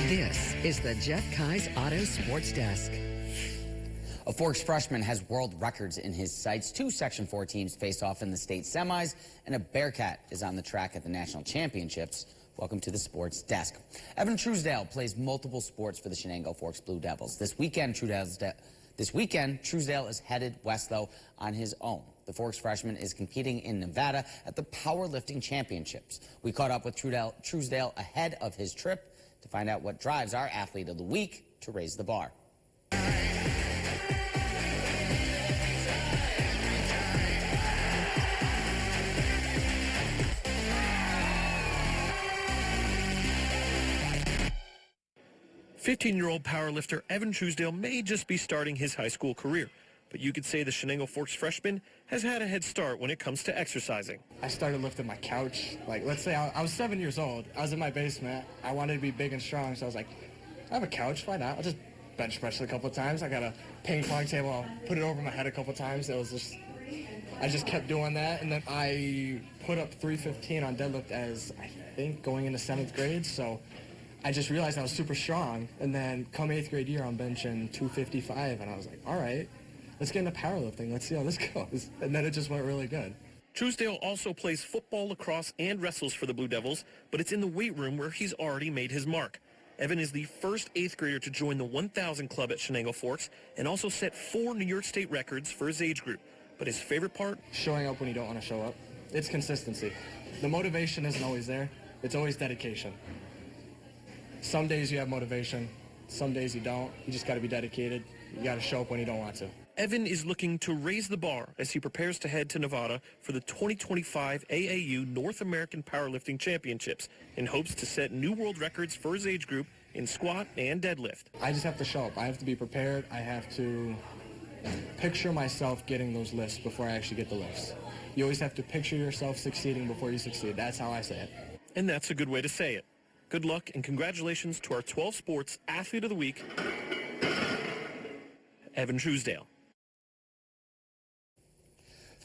This is the Jeff Kai's Auto Sports Desk. A Forks freshman has world records in his sights. 2 Section 4 teams face off in the state semis, and a Bearcat is on the track at the National Championships. Welcome to the Sports Desk. Evan Truesdale plays multiple sports for the Chenango Forks Blue Devils. This weekend, Truesdale is headed west, though, on his own. The Forks freshman is competing in Nevada at the Powerlifting Championships. We caught up with Truesdale ahead of his trip to find out what drives our athlete of the week to raise the bar. 15-year-old powerlifter Evan Truesdale may just be starting his high school career, but you could say the Chenango Forks freshman has had a head start when it comes to exercising. I started lifting my couch. Let's say I was 7 years old. I was in my basement. I wanted to be big and strong, so I was like, I have a couch, why not? I'll just bench press it a couple of times. I got a ping pong table. I'll put it over my head a couple of times. I just kept doing that, and then I put up 315 on deadlift as, I think, going into 7th grade, so I just realized I was super strong, and then come 8th grade year, I'm benching 255, and I was like, all right, let's get into powerlifting. Let's see how this goes. And then it just went really good. Truesdale also plays football, lacrosse, and wrestles for the Blue Devils, but it's in the weight room where he's already made his mark. Evan is the first 8th grader to join the 1,000 club at Chenango Forks and also set 4 New York State records for his age group. But his favorite part? Showing up when you don't want to show up. It's consistency. The motivation isn't always there. It's always dedication. Some days you have motivation. Some days you don't. You just got to be dedicated. You got to show up when you don't want to. Evan is looking to raise the bar as he prepares to head to Nevada for the 2025 AAU North American Powerlifting Championships in hopes to set new world records for his age group in squat and deadlift. I just have to show up. I have to be prepared. I have to picture myself getting those lifts before I actually get the lifts. You always have to picture yourself succeeding before you succeed. That's how I say it. And that's a good way to say it. Good luck and congratulations to our 12 Sports Athlete of the Week, Evan Truesdale.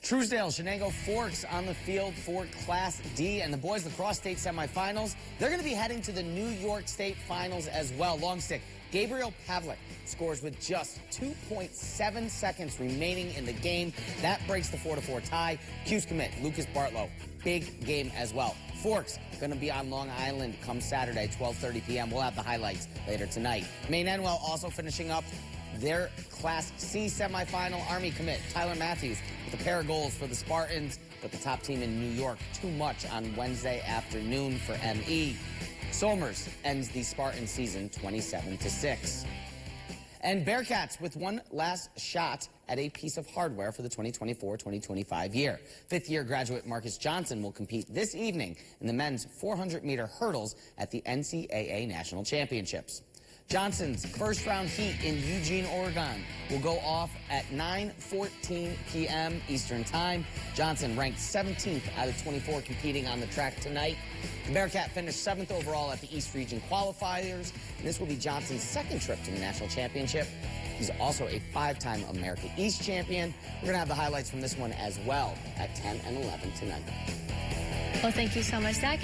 Truesdale, Chenango Forks on the field for Class D, and the boys lacrosse state semifinals. They're going to be heading to the New York State Finals as well. Long stick, Gabriel Pavlik scores with just 2.7 seconds remaining in the game. That breaks the 4-4 tie. Q's commit, Lucas Bartlow, big game as well. Forks going to be on Long Island come Saturday, 12:30 p.m. We'll have the highlights later tonight. Maine-Endwell also finishing up their Class C semifinal. Army commit Tyler Matthews with a pair of goals for the Spartans, but the top team in New York too much on Wednesday afternoon for ME. Somers ends the Spartan season 27-6. And Bearcats with one last shot at a piece of hardware for the 2024-2025 year. 5th-year graduate Marcus Johnson will compete this evening in the men's 400-meter hurdles at the NCAA National Championships. Johnson's first-round heat in Eugene, Oregon will go off at 9:14 p.m. Eastern Time. Johnson ranked 17th out of 24 competing on the track tonight. The Bearcat finished 7th overall at the East Region qualifiers, and this will be Johnson's 2nd trip to the National Championship. He's also a 5-time America East champion. We're going to have the highlights from this one as well at 10 and 11 tonight. Well, thank you so much, Zach.